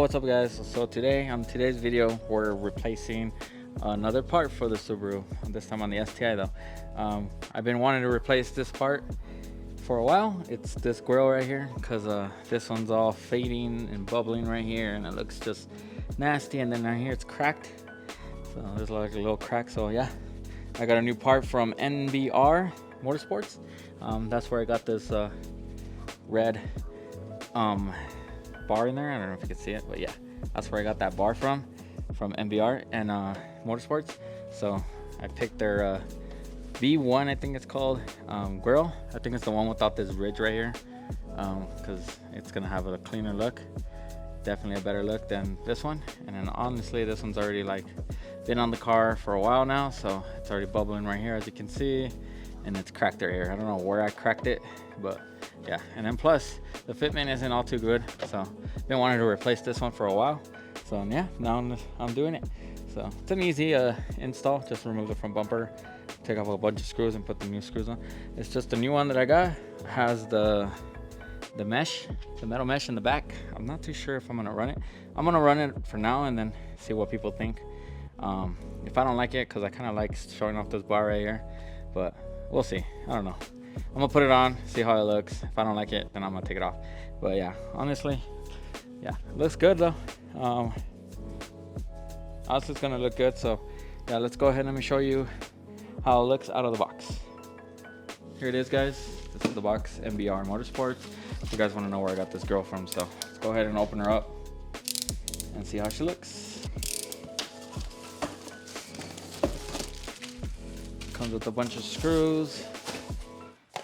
what's up guys? So today, on today's video, we're replacing another part for the Subaru, this time on the STI though. I've been wanting to replace this part for a while. It's this grill right here, because this one's all fading and bubbling right here, and it looks just nasty, and then right here it's cracked. So there's like a little crack. So yeah, I got a new part from NBR Motorsports. That's where I got this red bar in there. I don't know if you can see it, but yeah, that's where I got that bar from NBR and Motorsports. So I picked their V1, I think it's called, grill. I think it's the one without this ridge right here, because it's gonna have a cleaner look, definitely a better look than this one. And then honestly, this one's already like been on the car for a while now, so it's already bubbling right here, as you can see, and it's cracked right here. I don't know where I cracked it, but yeah. And then plus the fitment isn't all too good, so been wanting to replace this one for a while. So yeah, now I'm doing it. So it's an easy install. Just remove the front bumper, take off a bunch of screws, and put the new screws on. It's just the new one that I got. It has the mesh, the metal mesh in the back. I'm not too sure if I'm gonna run it. I'm gonna run it for now and then see what people think. If I don't like it, because I kind of like showing off this bar right here, but we'll see. I don't know. I'm gonna put it on, see how it looks. If I don't like it, then I'm gonna take it off. But yeah, honestly, yeah, it looks good though. Honestly, it's gonna look good. So yeah, let's go ahead and let me show you how it looks out of the box. Here it is, guys. This is the box, NBR Motorsports. If you guys want to know where I got this girl from, so let's go ahead and open her up and see how she looks. Comes with a bunch of screws,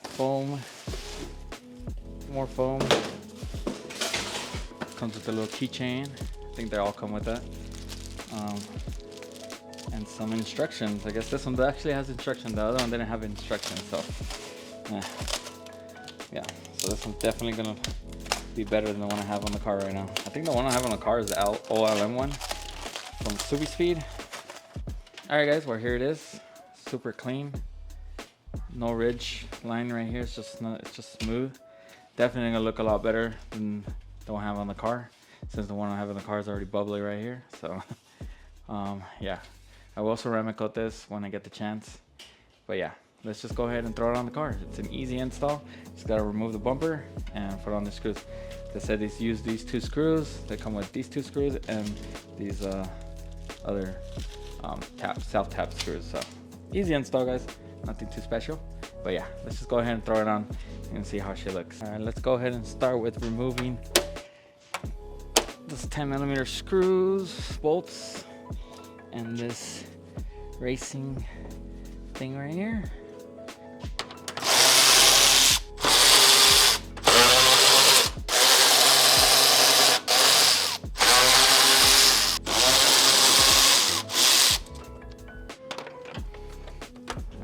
foam, more foam. Comes with a little keychain. I think they all come with that. And some instructions. I guess this one actually has instructions. The other one didn't have instructions, so yeah. So this one's definitely gonna be better than the one I have on the car right now. I think the one I have on the car is the OLM one from Subi Speed. All right, guys. Well, here it is. Super clean. No ridge line right here. It's just smooth. Definitely gonna look a lot better than the one I have on the car, since the one I have in the car is already bubbly right here. So yeah, I will ceramic coat this when I get the chance. But yeah, let's just go ahead and throw it on the car. It's an easy install. Just gotta remove the bumper and put on the screws. They said they use these two screws. They come with these two screws and these other self tap screws. So easy install, guys. Nothing too special. But yeah, let's just go ahead and throw it on and see how she looks. All right, let's go ahead and start with removing this 10mm screws, bolts, and this racing thing right here.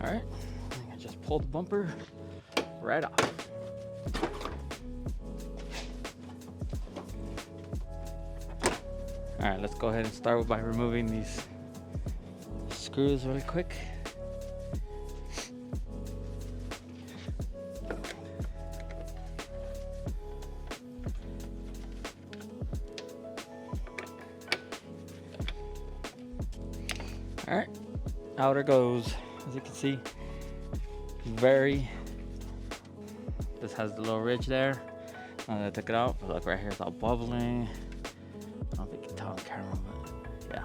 All right, I just pulled the bumper right off. All right, let's go ahead and start by removing these screws really quick. All right, out it goes. As you can see, this has the little ridge there. I took it out, but look right here, it's all bubbling. I don't think you can tell on camera, but yeah,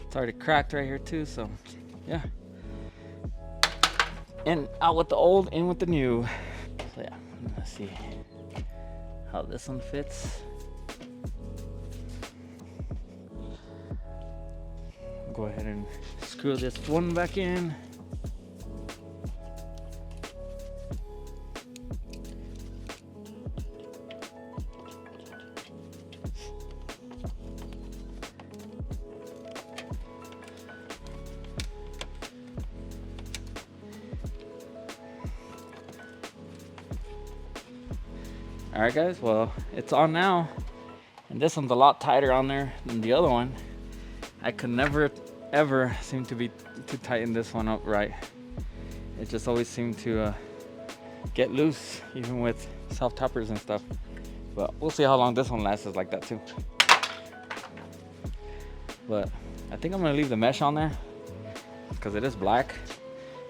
it's already cracked right here too. So yeah, and out with the old, in with the new. So yeah, let's see how this one fits. Go ahead and screw this one back in. All right, guys, well, it's on now, and this one's a lot tighter on there than the other one. I could never ever seem to be to tighten this one up right. It just always seemed to get loose, even with self tappers and stuff. But we'll see how long this one lasts like that too. But I think I'm gonna leave the mesh on there because it is black.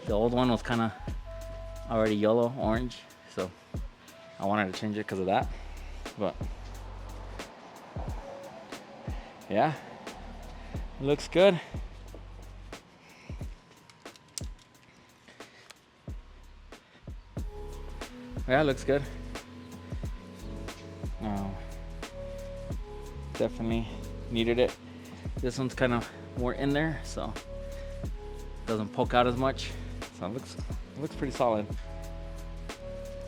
The old one was kind of already yellow, orange, so I wanted to change it because of that. But yeah, it looks good. Yeah, it looks good. Definitely needed it. This one's kind of more in there, so it doesn't poke out as much. So it looks pretty solid.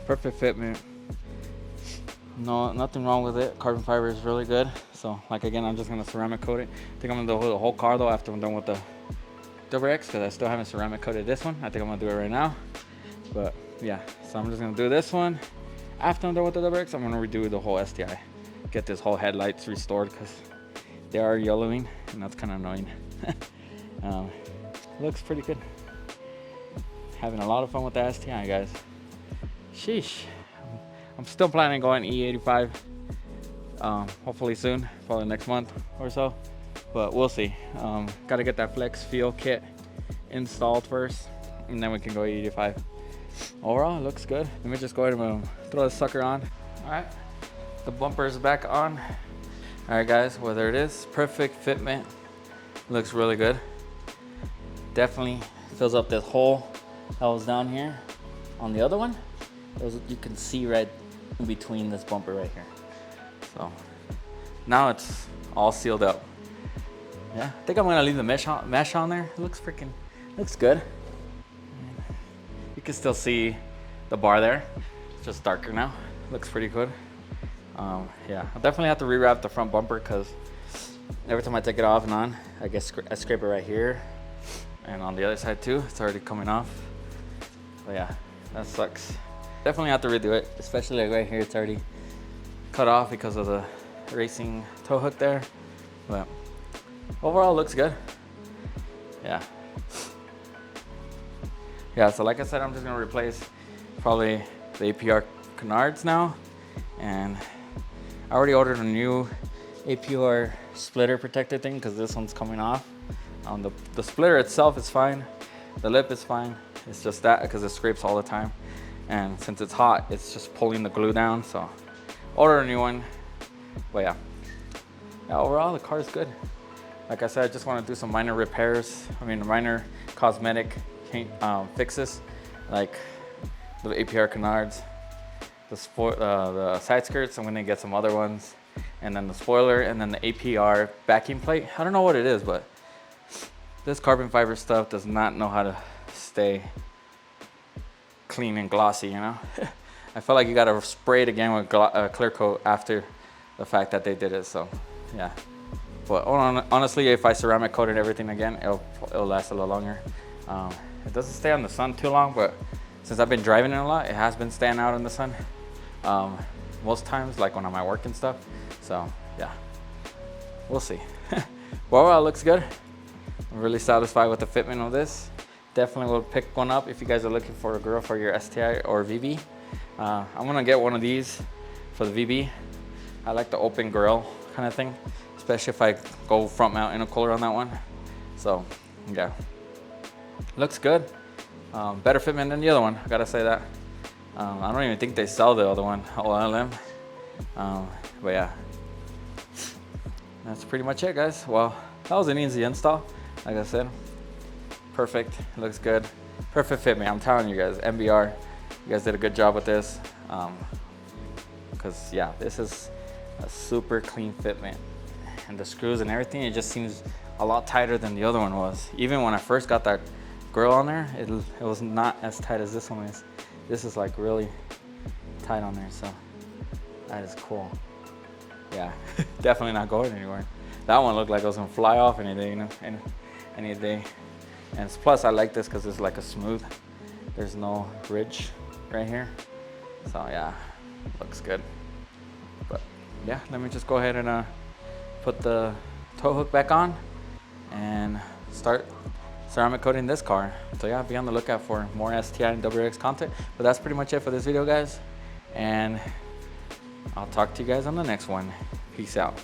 Perfect fitment. No, nothing wrong with it. Carbon fiber is really good. So like again, I'm just gonna ceramic coat it. I think I'm gonna do the whole car though after I'm done with the Double X, because I still haven't ceramic coated this one. I think I'm gonna do it right now. But yeah, so I'm just gonna do this one. After I'm done with the Double X, I'm gonna redo the whole STI. Get this whole headlights restored because they are yellowing and that's kind of annoying. Looks pretty good. Having a lot of fun with the STI, guys. Sheesh. I'm still planning on going E85 hopefully soon, probably next month or so, but we'll see. Got to get that flex feel kit installed first and then we can go E85. Overall, it looks good. Let me just go ahead and throw this sucker on. All right, the bumper is back on. All right, guys, well, there it is. Perfect fitment. Looks really good. Definitely fills up this hole that was down here on the other one. You can see right in between this bumper right here. So now it's all sealed up. Yeah, I think I'm gonna leave the mesh on there. It looks good. You can still see the bar there. It's just darker now. Looks pretty good. Yeah, I'll definitely have to rewrap the front bumper because every time I take it off and on, I scrape it right here. And on the other side too, it's already coming off. But yeah, that sucks. Definitely have to redo it, especially like right here, it's already cut off because of the racing tow hook there. But overall, it looks good. Yeah. Yeah, so like I said, I'm just gonna replace probably the APR canards now. And I already ordered a new APR splitter protector thing because this one's coming off. The splitter itself is fine. The lip is fine. It's just that because it scrapes all the time. And since it's hot, it's just pulling the glue down. So order a new one. But yeah, overall the car is good. Like I said, I just want to do some minor repairs. Minor cosmetic fixes, like the APR canards, the side skirts. I'm gonna get some other ones, and then the spoiler, and then the APR backing plate. I don't know what it is, but this carbon fiber stuff does not know how to stay clean and glossy, you know. I feel like you gotta spray it again with clear coat after the fact that they did it. So yeah, but honestly, if I ceramic coated everything again, it'll last a little longer. It doesn't stay on the sun too long, but since I've been driving it a lot, it has been staying out in the sun most times, like when I'm at work and stuff. So yeah, we'll see. Well, it looks good. I'm really satisfied with the fitment of this. Definitely will pick one up if you guys are looking for a girl for your STI or VB. I'm gonna get one of these for the VB. I like the open grill kind of thing, especially if I go front mount intercooler on that one. So yeah, looks good. Better fitment than the other one, I gotta say that. I don't even think they sell the other one, OLM. But yeah, that's pretty much it, guys. Well, that was an easy install. Like I said, perfect, looks good. Perfect fitment, I'm telling you guys, NBR, you guys did a good job with this. Because yeah, this is a super clean fitment. And the screws and everything, it just seems a lot tighter than the other one was. Even when I first got that grill on there, it was not as tight as this one is. This is like really tight on there, so that is cool. Yeah, definitely not going anywhere. That one looked like it was gonna fly off any day, you know, any day. And plus I like this because it's like a smooth. There's no ridge right here. So yeah, looks good. But yeah, let me just go ahead and put the tow hook back on and start ceramic coating this car. So yeah, be on the lookout for more STI and WX content. But that's pretty much it for this video, guys. And I'll talk to you guys on the next one. Peace out.